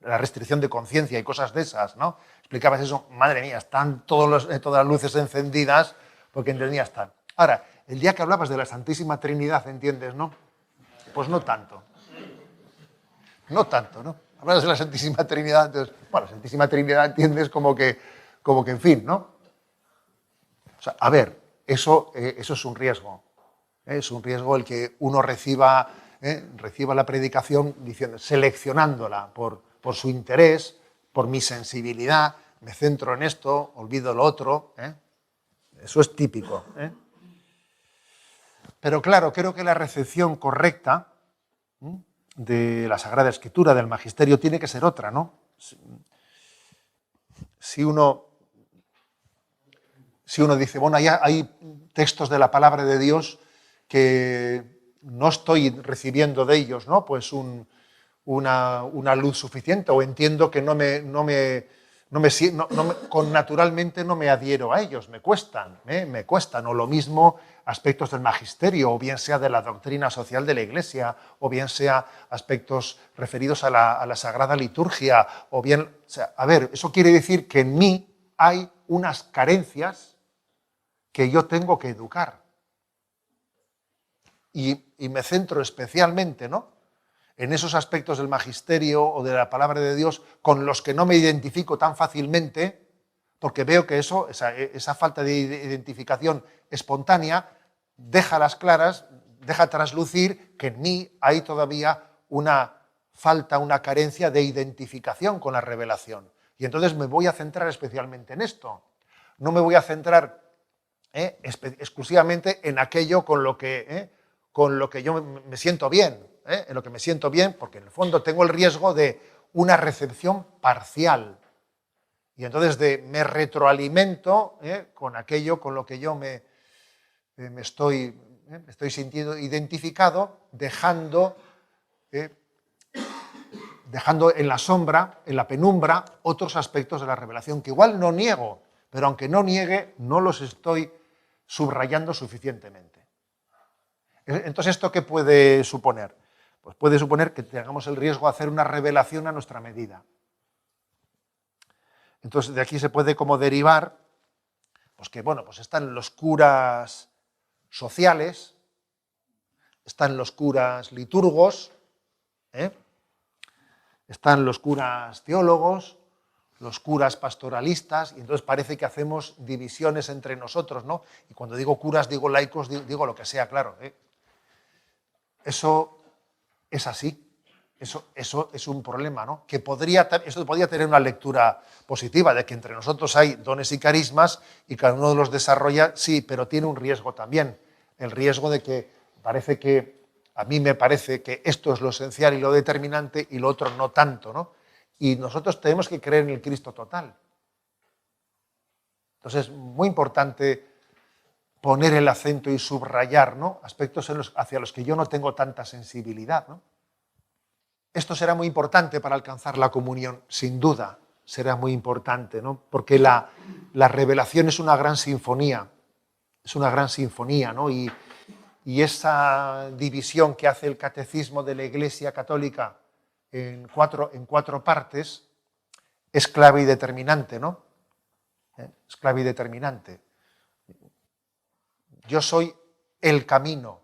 la restricción de conciencia y cosas de esas, ¿no? Explicabas eso, madre mía, están todas las luces encendidas porque entendías tal. Ahora, el día que hablabas de la Santísima Trinidad, ¿entiendes, no? Pues no tanto. No tanto, ¿no? Hablas de la Santísima Trinidad, entonces, bueno, la Santísima Trinidad entiendes como que en fin, ¿no? O sea, a ver, eso es un riesgo. Es un riesgo el que uno reciba la predicación seleccionándola por su interés, por mi sensibilidad, me centro en esto, olvido lo otro. Eso es típico. Pero claro, creo que la recepción correcta de la Sagrada Escritura, del Magisterio, tiene que ser otra, ¿no? Si uno dice, bueno, hay textos de la palabra de Dios que no estoy recibiendo de ellos, ¿no? Pues una luz suficiente, o entiendo que naturalmente no me adhiero a ellos, me cuestan, o lo mismo aspectos del magisterio, o bien sea de la doctrina social de la Iglesia, o bien sea aspectos referidos a la Sagrada Liturgia, o bien, o sea, a ver, eso quiere decir que en mí hay unas carencias que yo tengo que educar. Y me centro especialmente, ¿no?, en esos aspectos del magisterio o de la palabra de Dios con los que no me identifico tan fácilmente, porque veo que esa falta de identificación espontánea deja las claras, deja traslucir que en mí hay todavía una falta, una carencia de identificación con la revelación. Y entonces me voy a centrar especialmente en esto. No me voy a centrar exclusivamente en aquello con lo que yo me siento bien. En lo que me siento bien, porque en el fondo tengo el riesgo de una recepción parcial. Y entonces me retroalimento con aquello con lo que yo me estoy sintiendo identificado, dejando en la sombra, en la penumbra, otros aspectos de la revelación que igual no niego, pero aunque no niegue, no los estoy subrayando suficientemente. Entonces, ¿esto qué puede suponer? Pues puede suponer que tengamos el riesgo de hacer una revelación a nuestra medida. Entonces, de aquí se puede como derivar pues que, bueno, pues están los curas sociales, están los curas liturgos, están los curas teólogos, los curas pastoralistas, y entonces parece que hacemos divisiones entre nosotros, ¿no? Y cuando digo curas, digo laicos, digo lo que sea, claro. Eso es así. Eso es un problema, ¿no? Eso podría tener una lectura positiva, de que entre nosotros hay dones y carismas y cada uno los desarrolla, sí, pero tiene un riesgo también. El riesgo de que a mí me parece que esto es lo esencial y lo determinante y lo otro no tanto, ¿no? Y nosotros tenemos que creer en el Cristo total. Entonces es muy importante poner el acento y subrayar, ¿no?, aspectos hacia los que yo no tengo tanta sensibilidad, ¿no? Esto será muy importante para alcanzar la comunión, sin duda, será muy importante, ¿no? Porque la revelación es una gran sinfonía, ¿no? Y esa división que hace el catecismo de la Iglesia Católica en cuatro partes, es clave y determinante, ¿no? Es clave y determinante. Yo soy el camino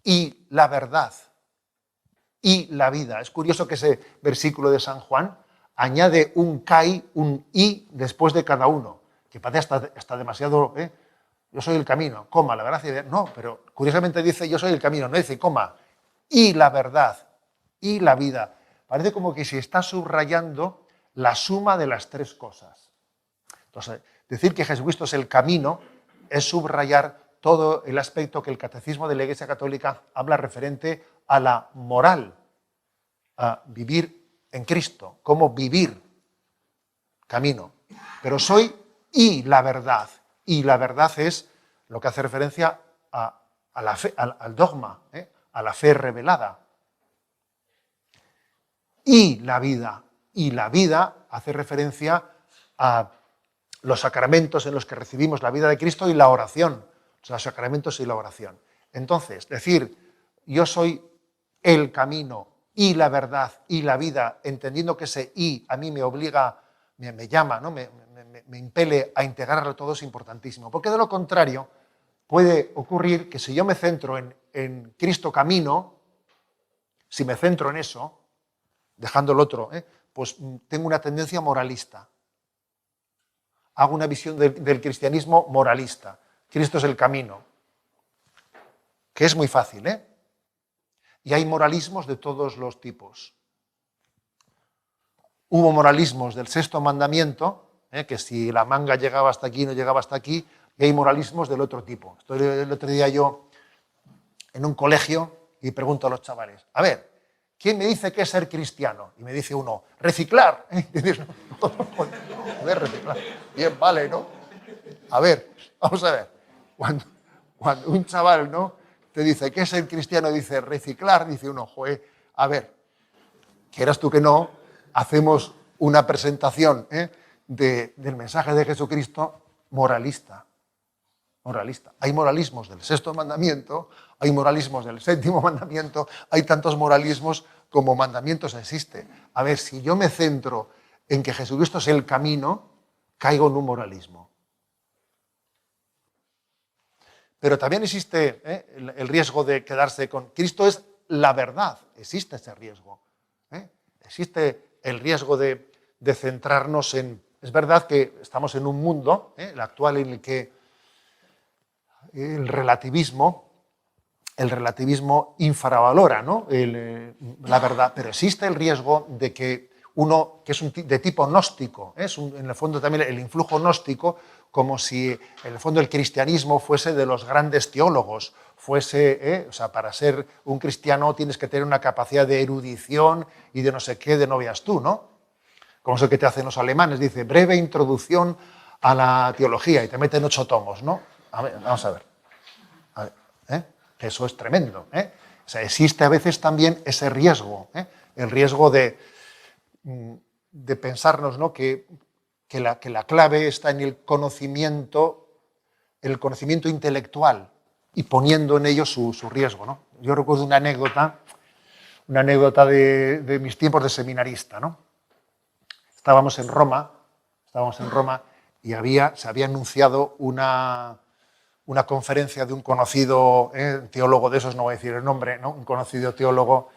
y la verdad y la vida. Es curioso que ese versículo de San Juan añade un kai, un y después de cada uno, que parece hasta demasiado, yo soy el camino, coma, la verdad. No, pero curiosamente dice yo soy el camino, no dice coma, y la verdad y la vida. Parece como que se está subrayando la suma de las tres cosas. Entonces, decir que Jesucristo es el camino es subrayar todo el aspecto que el Catecismo de la Iglesia Católica habla referente a la moral, a vivir en Cristo, cómo vivir camino. Pero soy y la verdad es lo que hace referencia a la fe, al dogma, a la fe revelada. Y la vida hace referencia a los sacramentos en los que recibimos la vida de Cristo y la oración, los sacramentos y la oración. Entonces, decir yo soy el camino y la verdad y la vida, entendiendo que ese y a mí me obliga, me llama, ¿no? me impele a integrarlo todo, es importantísimo. Porque de lo contrario puede ocurrir que si yo me centro en Cristo camino, si me centro en eso, dejando el otro, pues tengo una tendencia moralista. Hago una visión del cristianismo moralista. Cristo es el camino. Que es muy fácil, Y hay moralismos de todos los tipos. Hubo moralismos del sexto mandamiento, que si la manga llegaba hasta aquí, no llegaba hasta aquí, y hay moralismos del otro tipo. Estoy el otro día yo en un colegio y pregunto a los chavales, a ver, ¿quién me dice qué es ser cristiano? Y me dice uno, reciclar. Y dices, no, reciclar. Bien, vale, ¿no? A ver, vamos a ver. Cuando un chaval, ¿no?, te dice qué es ser cristiano, dice reciclar, dice uno, joder, a ver, quieras tú que no, hacemos una presentación del mensaje de Jesucristo moralista. Moralista. Hay moralismos del sexto mandamiento, hay moralismos del séptimo mandamiento, hay tantos moralismos como mandamientos existe. A ver, si yo me centro en que Jesucristo es el camino, caigo en un moralismo. Pero también existe el riesgo de quedarse con Cristo es la verdad, existe ese riesgo. Existe el riesgo de centrarnos en... Es verdad que estamos en un mundo, el actual, en el que el relativismo infravalora, ¿no?, la verdad, pero existe el riesgo de que uno, que es de tipo gnóstico, en el fondo también el influjo gnóstico, como si en el fondo el cristianismo fuese de los grandes teólogos, o sea, para ser un cristiano tienes que tener una capacidad de erudición y de no sé qué, de no veas tú, ¿no? Como es el que te hacen los alemanes, dice, breve introducción a la teología, y te meten 8 tomos, ¿no? A ver, vamos a ver. Eso es tremendo. O sea, existe a veces también ese riesgo, el riesgo de pensarnos, ¿no?, que la clave está en el conocimiento intelectual y poniendo en ello su riesgo, ¿no? Yo recuerdo una anécdota de mis tiempos de seminarista, ¿no? Estábamos en Roma y se había anunciado una conferencia de un conocido teólogo de esos, no voy a decir el nombre, ¿no?, un conocido teólogo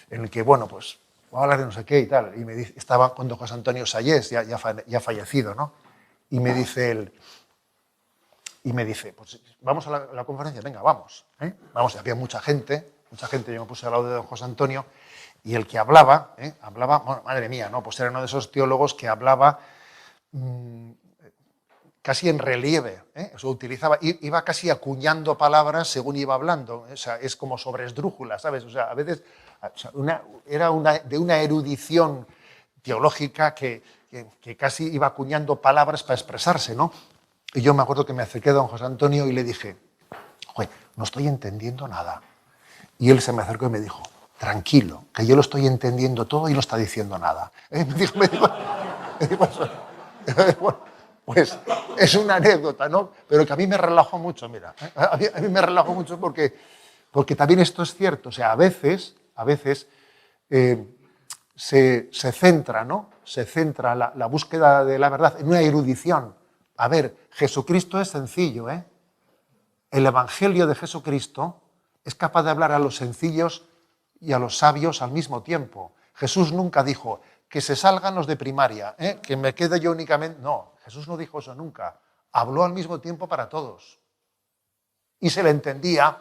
en el que, bueno, pues vamos a hablar de no sé qué y tal. Y me dice, estaba con don José Antonio Sayés, ya fallecido, ¿no? Y me dice él, pues vamos a la conferencia, venga, vamos. Vamos, y había mucha gente, yo me puse al lado de don José Antonio, y el que hablaba, bueno, madre mía, ¿no? Pues era uno de esos teólogos que hablaba casi en relieve, eso iba casi acuñando palabras según iba hablando, o sea, es como sobre esdrújula, ¿sabes? O sea, a veces era de una erudición teológica que casi iba acuñando palabras para expresarse, ¿no? Y yo me acuerdo que me acerqué a don José Antonio y le dije, oye, no estoy entendiendo nada. Y él se me acercó y me dijo, tranquilo, que yo lo estoy entendiendo todo y no está diciendo nada. Me dijo, bueno, pues es una anécdota, ¿no? Pero que a mí me relajó mucho, mira. A mí me relajó mucho porque también esto es cierto. O sea, a veces se centra, ¿no? Se centra la búsqueda de la verdad en una erudición. A ver, Jesucristo es sencillo, ¿eh? El Evangelio de Jesucristo es capaz de hablar a los sencillos y a los sabios al mismo tiempo. Jesús nunca dijo que se salgan los de primaria, que me quede yo únicamente. No, Jesús no dijo eso nunca. Habló al mismo tiempo para todos. Y se le entendía.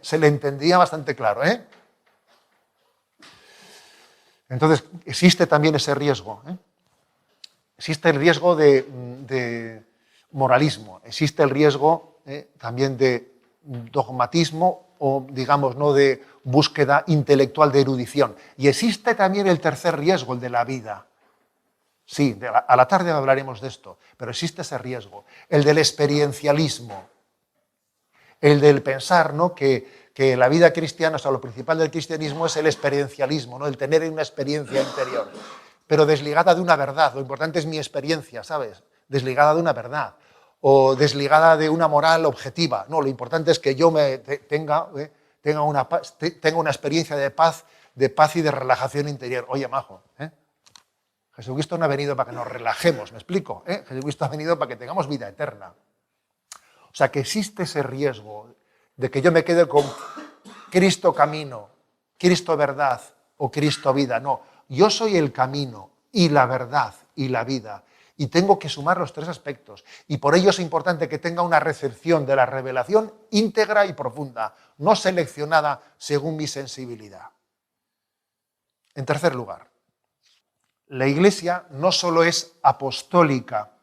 Se le entendía bastante claro. Entonces, existe también ese riesgo. Existe el riesgo de moralismo, existe el riesgo también de dogmatismo o, digamos, no de búsqueda intelectual de erudición. Y existe también el tercer riesgo, el de la vida. Sí, a la tarde hablaremos de esto, pero existe ese riesgo, el del experiencialismo, el del pensar, ¿no?, que la vida cristiana, o sea, lo principal del cristianismo es el experiencialismo, ¿no?, el tener una experiencia interior, pero desligada de una verdad. Lo importante es mi experiencia, ¿sabes? Desligada de una verdad o desligada de una moral objetiva. No, lo importante es que yo tenga una experiencia de paz y de relajación interior. Oye, majo, Jesucristo no ha venido para que nos relajemos, ¿me explico? Jesucristo ha venido para que tengamos vida eterna. O sea, que existe ese riesgo de que yo me quede con Cristo camino, Cristo verdad o Cristo vida. No, yo soy el camino y la verdad y la vida. Y tengo que sumar los tres aspectos. Y por ello es importante que tenga una recepción de la revelación íntegra y profunda, no seleccionada según mi sensibilidad. En tercer lugar, la Iglesia no solo es apostólica,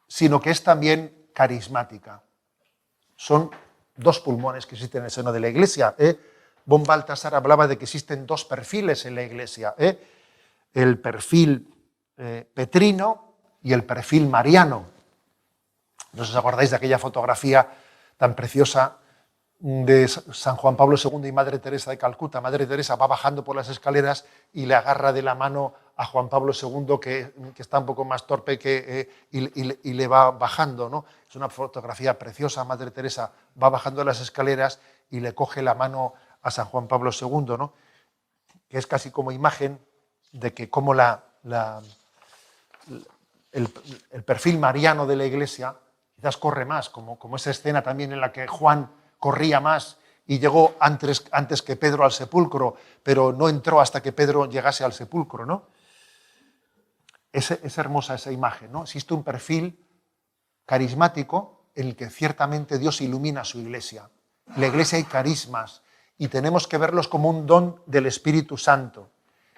sino que es también carismática. Son dos pulmones que existen en el seno de la Iglesia. Von Balthasar hablaba de que existen dos perfiles en la Iglesia. El perfil petrino y el perfil mariano. ¿No os acordáis de aquella fotografía tan preciosa de San Juan Pablo II y Madre Teresa de Calcuta? Madre Teresa va bajando por las escaleras y le agarra de la mano a Juan Pablo II, que está un poco más torpe, y le va bajando, ¿no? Es una fotografía preciosa. Madre Teresa va bajando las escaleras y le coge la mano a San Juan Pablo II, ¿no? Que es casi como imagen de que como el perfil mariano de la Iglesia quizás corre más, como esa escena también en la que Juan corría más y llegó antes que Pedro al sepulcro, pero no entró hasta que Pedro llegase al sepulcro, ¿no? Es hermosa esa imagen, ¿no? Existe un perfil carismático en el que ciertamente Dios ilumina a su Iglesia. En la Iglesia hay carismas y tenemos que verlos como un don del Espíritu Santo.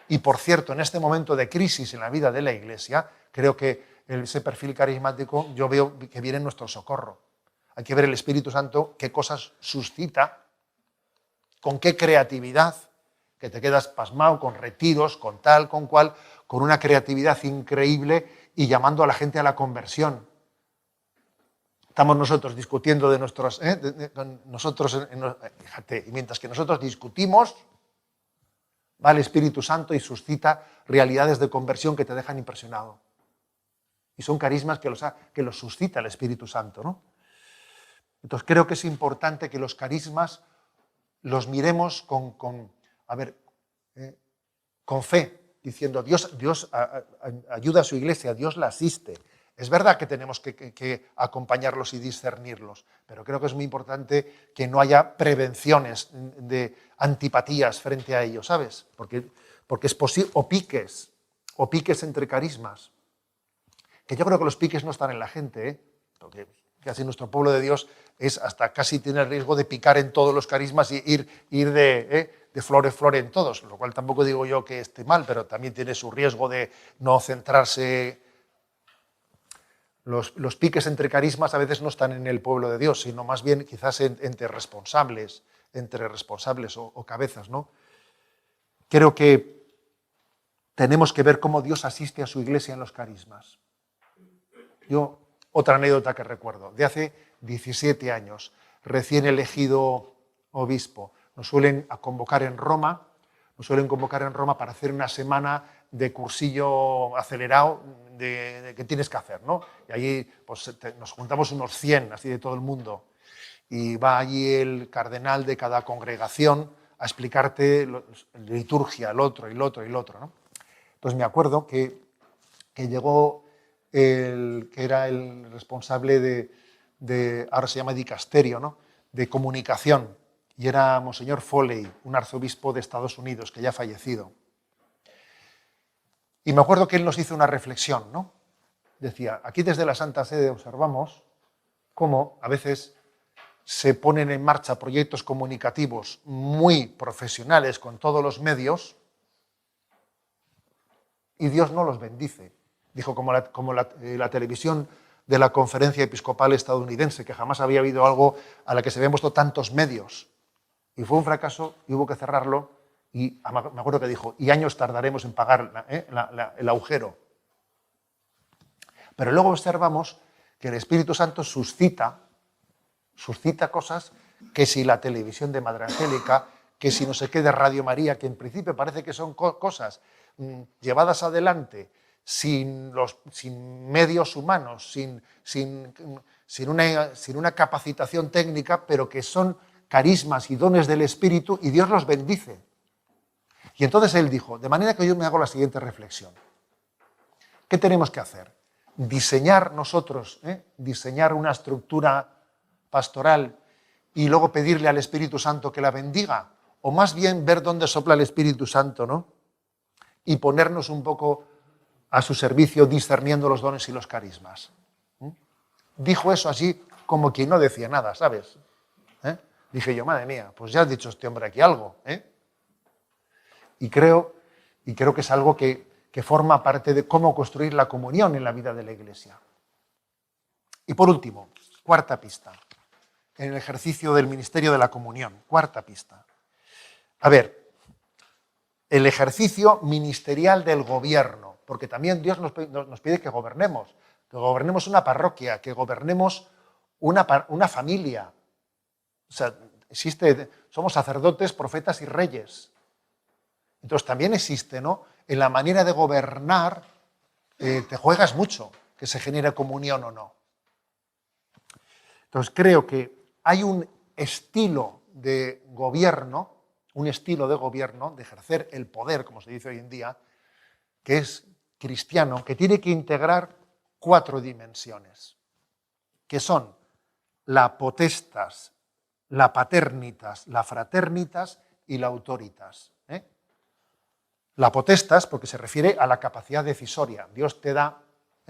Y por cierto, en este momento de crisis en la vida de la Iglesia, creo que ese perfil carismático yo veo que viene en nuestro socorro. Hay que ver el Espíritu Santo qué cosas suscita, con qué creatividad, que te quedas pasmado con retiros, con tal, con cual, con una creatividad increíble y llamando a la gente a la conversión. Estamos nosotros discutiendo de nuestros... fíjate, y mientras que nosotros discutimos, va el Espíritu Santo y suscita realidades de conversión que te dejan impresionado. Y son carismas que los suscita el Espíritu Santo, ¿no? Entonces creo que es importante que los carismas los miremos con fe, diciendo Dios ayuda a su Iglesia, Dios la asiste. Es verdad que tenemos que acompañarlos y discernirlos, pero creo que es muy importante que no haya prevenciones de antipatías frente a ellos, ¿sabes? Porque es posible, o piques entre carismas. Que yo creo que los piques no están en la gente, porque casi nuestro pueblo de Dios hasta casi tiene el riesgo de picar en todos los carismas y ir de flor en flor en todos, lo cual tampoco digo yo que esté mal, pero también tiene su riesgo de no centrarse. Los piques entre carismas a veces no están en el pueblo de Dios, sino más bien quizás entre responsables o cabezas, ¿no? Creo que tenemos que ver cómo Dios asiste a su Iglesia en los carismas. Yo, otra anécdota que recuerdo, de hace 17 años, recién elegido obispo, nos suelen convocar en Roma para hacer una semana de cursillo acelerado de qué tienes que hacer, ¿no? Y allí pues, nos juntamos unos 100, así de todo el mundo, y va allí el cardenal de cada congregación a explicarte liturgia, el otro, ¿no? Entonces me acuerdo que llegó el que era el responsable ahora se llama dicasterio, ¿no?, de comunicación, y era Monseñor Foley, un arzobispo de Estados Unidos que ya ha fallecido. Y me acuerdo que él nos hizo una reflexión, ¿no? Decía, aquí desde la Santa Sede observamos cómo a veces se ponen en marcha proyectos comunicativos muy profesionales con todos los medios y Dios no los bendice. Dijo, como la televisión de la Conferencia Episcopal Estadounidense, que jamás había habido algo a la que se habían puesto tantos medios. Y fue un fracaso y hubo que cerrarlo. Y me acuerdo que dijo, y años tardaremos en pagar el agujero. Pero luego observamos que el Espíritu Santo suscita cosas que si la televisión de Madre Angélica, que si no sé qué de Radio María, que en principio parece que son cosas llevadas adelante sin medios humanos, sin una capacitación técnica, pero que son carismas y dones del Espíritu, y Dios los bendice. Y entonces él dijo, de manera que yo me hago la siguiente reflexión. ¿Qué tenemos que hacer? Diseñar nosotros, diseñar una estructura pastoral y luego pedirle al Espíritu Santo que la bendiga, o más bien ver dónde sopla el Espíritu Santo, ¿no?, y ponernos un poco a su servicio discerniendo los dones y los carismas. Dijo eso así como quien no decía nada, ¿sabes? Dije yo, madre mía, pues ya ha dicho este hombre aquí algo. Y creo que es algo que forma parte de cómo construir la comunión en la vida de la Iglesia. Y por último, cuarta pista, en el ejercicio del ministerio de la comunión, cuarta pista. A ver, el ejercicio ministerial del gobierno, porque también Dios nos pide que gobernemos una parroquia, que gobernemos una familia. O sea, somos sacerdotes, profetas y reyes. Entonces también existe, ¿no?, en la manera de gobernar, te juegas mucho que se genere comunión o no. Entonces creo que hay un estilo de gobierno, de ejercer el poder, como se dice hoy en día, que es cristiano, que tiene que integrar 4 dimensiones, que son la potestas, la paternitas, la fraternitas y la autoritas. La potestas, porque se refiere a la capacidad decisoria. Dios te da,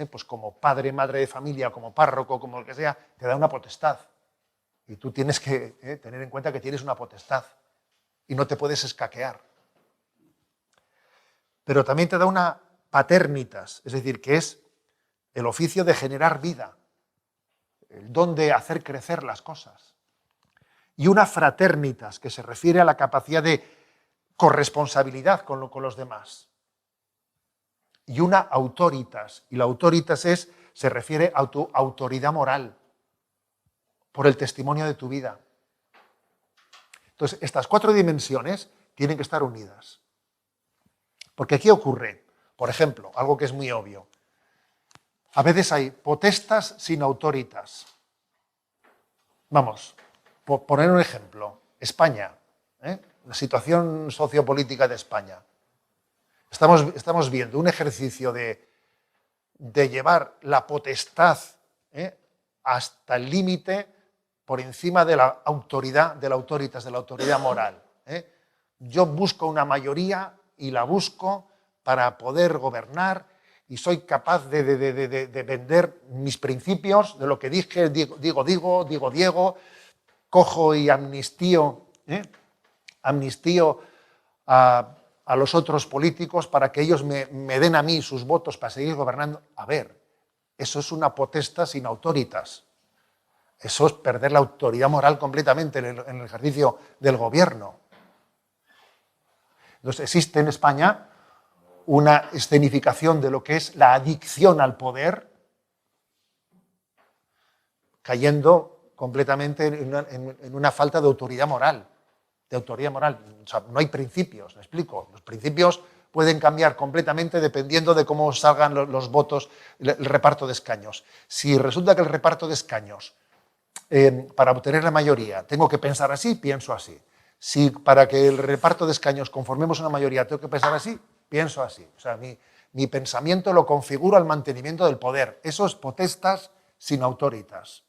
pues como padre, madre de familia, como párroco, como el que sea, te da una potestad. Y tú tienes que tener en cuenta que tienes una potestad y no te puedes escaquear. Pero también te da una paternitas, es decir, que es el oficio de generar vida, el don de hacer crecer las cosas. Y una fraternitas, que se refiere a la capacidad de corresponsabilidad con los demás. Y una autoritas, y la autoritas se refiere a tu autoridad moral, por el testimonio de tu vida. Entonces, estas 4 dimensiones tienen que estar unidas. Porque aquí ocurre, por ejemplo, algo que es muy obvio. A veces hay potestas sin autoritas. Vamos, por poner un ejemplo, España, la situación sociopolítica de España. Estamos viendo un ejercicio de llevar la potestad hasta el límite por encima de la autoridad, de la autoritas, de la autoridad moral. Yo busco una mayoría y la busco para poder gobernar y soy capaz de vender mis principios, de lo que dije, digo, cojo y amnistío a los otros políticos para que ellos me den a mí sus votos para seguir gobernando. A ver, eso es una potestad sin autoritas. Eso es perder la autoridad moral completamente en el ejercicio del gobierno. Entonces existe en España una escenificación de lo que es la adicción al poder, cayendo completamente en una falta de autoridad moral. O sea, no hay principios, me explico. Los principios pueden cambiar completamente dependiendo de cómo salgan los votos, el reparto de escaños. Si resulta que el reparto de escaños, para obtener la mayoría, tengo que pensar así, pienso así. Si para que el reparto de escaños conformemos una mayoría tengo que pensar así, pienso así. O sea, mi pensamiento lo configuro al mantenimiento del poder. Eso es potestas sin autoritas.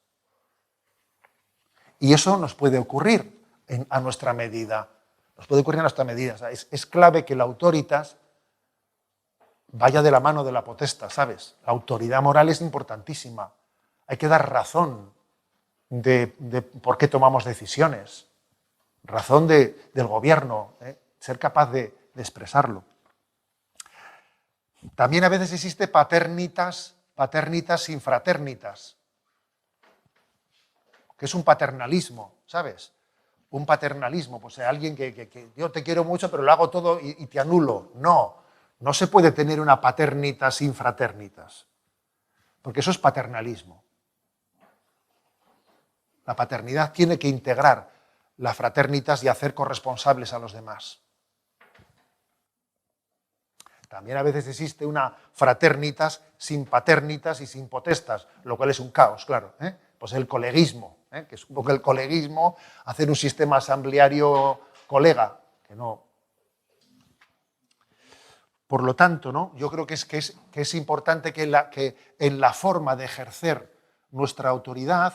Y eso nos puede ocurrir a nuestra medida. Nos puede ocurrir a nuestra medida. O sea, es clave que la autoritas vaya de la mano de la potestad, ¿sabes? La autoridad moral es importantísima. Hay que dar razón de por qué tomamos decisiones. Razón del gobierno, ser capaz de expresarlo. También a veces existe paternitas sin fraternitas, que es un paternalismo, ¿sabes? Un paternalismo, pues alguien que yo te quiero mucho, pero lo hago todo y te anulo. No se puede tener una paternitas sin fraternitas, porque eso es paternalismo. La paternidad tiene que integrar la fraternitas y hacer corresponsables a los demás. También a veces existe una fraternitas sin paternitas y sin potestas, lo cual es un caos, claro. Pues el coleguismo, que es un poco el coleguismo, hacer un sistema asambleario colega, que no. Por lo tanto, ¿no? Yo creo que es importante que en la forma de ejercer nuestra autoridad,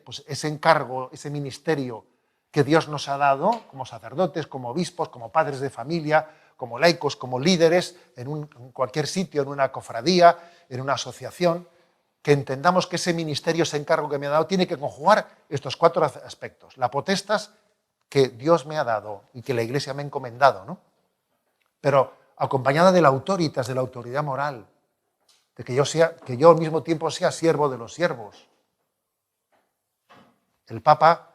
pues ese encargo, ese ministerio que Dios nos ha dado, como sacerdotes, como obispos, como padres de familia, como laicos, como líderes, en cualquier sitio, en una cofradía, en una asociación, que entendamos que ese ministerio, ese encargo que me ha dado, tiene que conjugar estos 4 aspectos. La potestas que Dios me ha dado y que la Iglesia me ha encomendado, ¿no? Pero acompañada de la autoritas, de la autoridad moral, de que yo al mismo tiempo sea siervo de los siervos. El Papa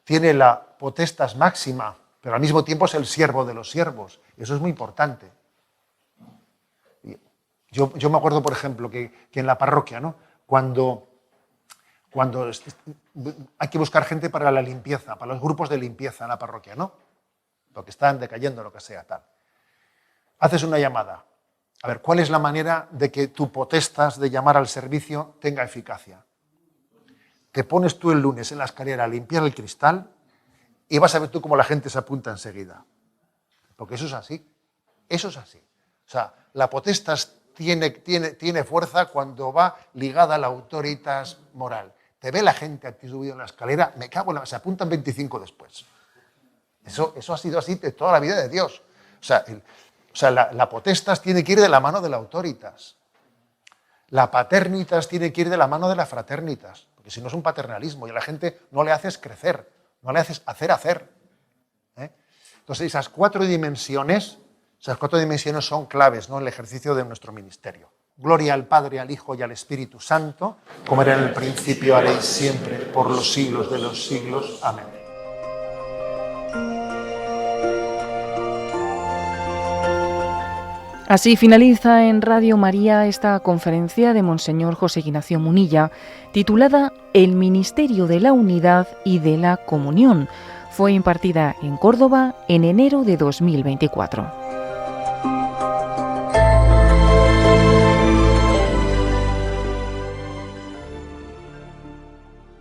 tiene la potestas máxima, pero al mismo tiempo es el siervo de los siervos. Eso es muy importante. Yo me acuerdo, por ejemplo, que en la parroquia, ¿no? Cuando hay que buscar gente para la limpieza, para los grupos de limpieza en la parroquia, ¿no? Porque están decayendo, lo que sea, tal. Haces una llamada. A ver, ¿cuál es la manera de que tu potestas de llamar al servicio tenga eficacia? Te pones tú el lunes en la escalera a limpiar el cristal y vas a ver tú cómo la gente se apunta enseguida. Porque eso es así. Eso es así. O sea, la potestas tiene fuerza cuando va ligada a la autoritas moral. Te ve la gente a ti subido en la escalera, me cago en la... Se apuntan 25 después. Eso ha sido así de toda la vida de Dios. O sea, la potestas tiene que ir de la mano de la autoritas. La paternitas tiene que ir de la mano de la fraternitas. Porque si no es un paternalismo y a la gente no le haces crecer, no le haces hacer. Entonces esas 4 dimensiones son claves, ¿no?, en el ejercicio de nuestro ministerio. Gloria al Padre, al Hijo y al Espíritu Santo, como era en el principio, ahora y siempre, por los siglos de los siglos. Amén. Así finaliza en Radio María esta conferencia de Monseñor José Ignacio Munilla, titulada El Ministerio de la Unidad y de la Comunión. Fue impartida en Córdoba en enero de 2024.